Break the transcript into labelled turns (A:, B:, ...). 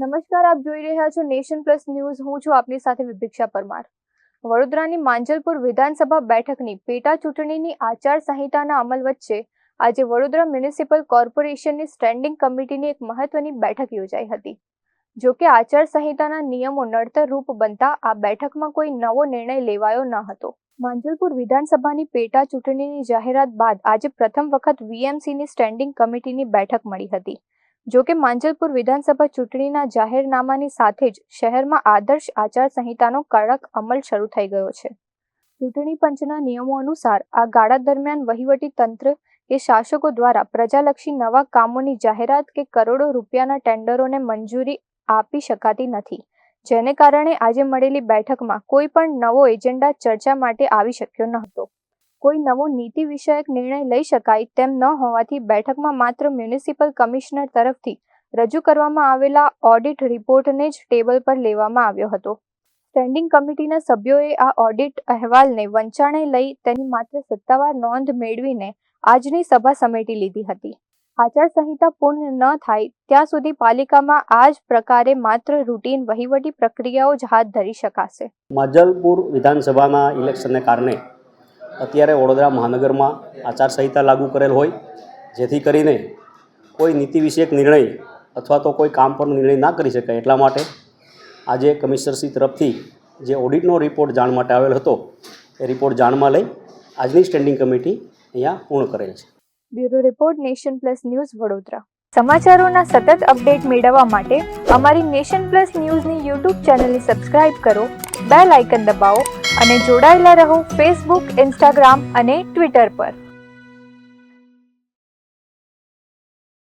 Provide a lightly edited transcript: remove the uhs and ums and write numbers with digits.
A: નમસ્કાર, આપ જોઈ રહ્યા છો નેશન પ્લસ ન્યૂઝ. હું છું આપની સાથે વિભિક્ષા પરમાર. વડોદરાની માંજલપુર વિધાનસભા બેઠકની પેટા ચૂંટણીની આચારસંહિતાના અમલ વચ્ચે આજે વડોદરા મ્યુનિસિપલ કોર્પોરેશનની સ્ટેન્ડિંગ કમિટીની એક મહત્વની બેઠક યોજાઈ હતી. જો કે આચારસંહિતાના નિયમો નડતર રૂપ બનતા આ બેઠકમાં કોઈ નવો નિર્ણય લેવાયો ન હતો. માંજલપુર વિધાનસભાની પેટા ચૂંટણીની જાહેરાત બાદ આજે પ્રથમ વખત વીએમસીની સ્ટેન્ડિંગ કમિટીની બેઠક મળી હતી. જો કે માંજલપુર વિધાનસભા ચૂંટણીના જાહેરનામાની સાથે જ શહેરમાં આદર્શ આચારસંહિતાનો કડક અમલ શરૂ થઈ ગયો છે. ચૂંટણી પંચના નિયમો અનુસાર આ ગાળા દરમિયાન વહીવટી તંત્ર કે શાસકો દ્વારા પ્રજાલક્ષી નવા કામોની જાહેરાત કે કરોડો રૂપિયાના ટેન્ડરોને મંજૂરી આપી શકાતી નથી, જેને કારણે આજે મળેલી બેઠકમાં કોઈ પણ નવો એજન્ડા ચર્ચા માટે આવી શક્યો ન હતો. કોઈ નવો નીતિ વિષયક નિર્ણય લઈ શકાય તેમ ન હોવાથી બેઠકમાં માત્ર મ્યુનિસિપલ કમિશનર તરફથી રજૂ કરવામાં આવેલા ઓડિટ રિપોર્ટને જ ટેબલ પર લેવામાં આવ્યો હતો. સ્ટેન્ડિંગ કમિટીના સભ્યોએ આ ઓડિટ અહેવાલને વંચાણે લઈ તેની માત્ર સત્તાવાર નોંધ મેળવીને આજની સભા સમેટી લીધી હતી. આચારસંહિતા પૂર્ણ ન થાય ત્યાં સુધી પાલિકામાં આ જ પ્રકારે માત્ર રૂટીન વહીવટી પ્રક્રિયાઓ જ હાથ ધરી શકાશે.
B: માંજલપુર વિધાનસભાના ઇલેક્શનને કારણે અત્યારે વડોદરા મહાનગરમાં આચારસંહિતા લાગુ કરેલ હોય, જેથી કરીને કોઈ નીતિ વિષયક નિર્ણય અથવા તો કોઈ કામ પરનો નિર્ણય ના કરી શકાય. એટલા માટે આજે કમિશનરશ્રી તરફથી જે ઓડિટનો રિપોર્ટ જાણ માટે આવેલ હતો એ રિપોર્ટ જાણમાં લઈ આજની સ્ટેન્ડિંગ કમિટી અહીંયા પૂર્ણ કરેલ છે.
A: Bureau report, nation plus news, Vadodara. સમાચારોના સતત અપડેટ મેળવવા માટે અમારી નેશન પ્લસ ન્યૂઝની યુટ્યુબ ચેનલને સબસ્ક્રાઇબ કરો, બેલ આઇકન દબાવો અને જોડાયેલા રહો ફેસબુક, ઇન્સ્ટાગ્રામ અને ટ્વિટર પર.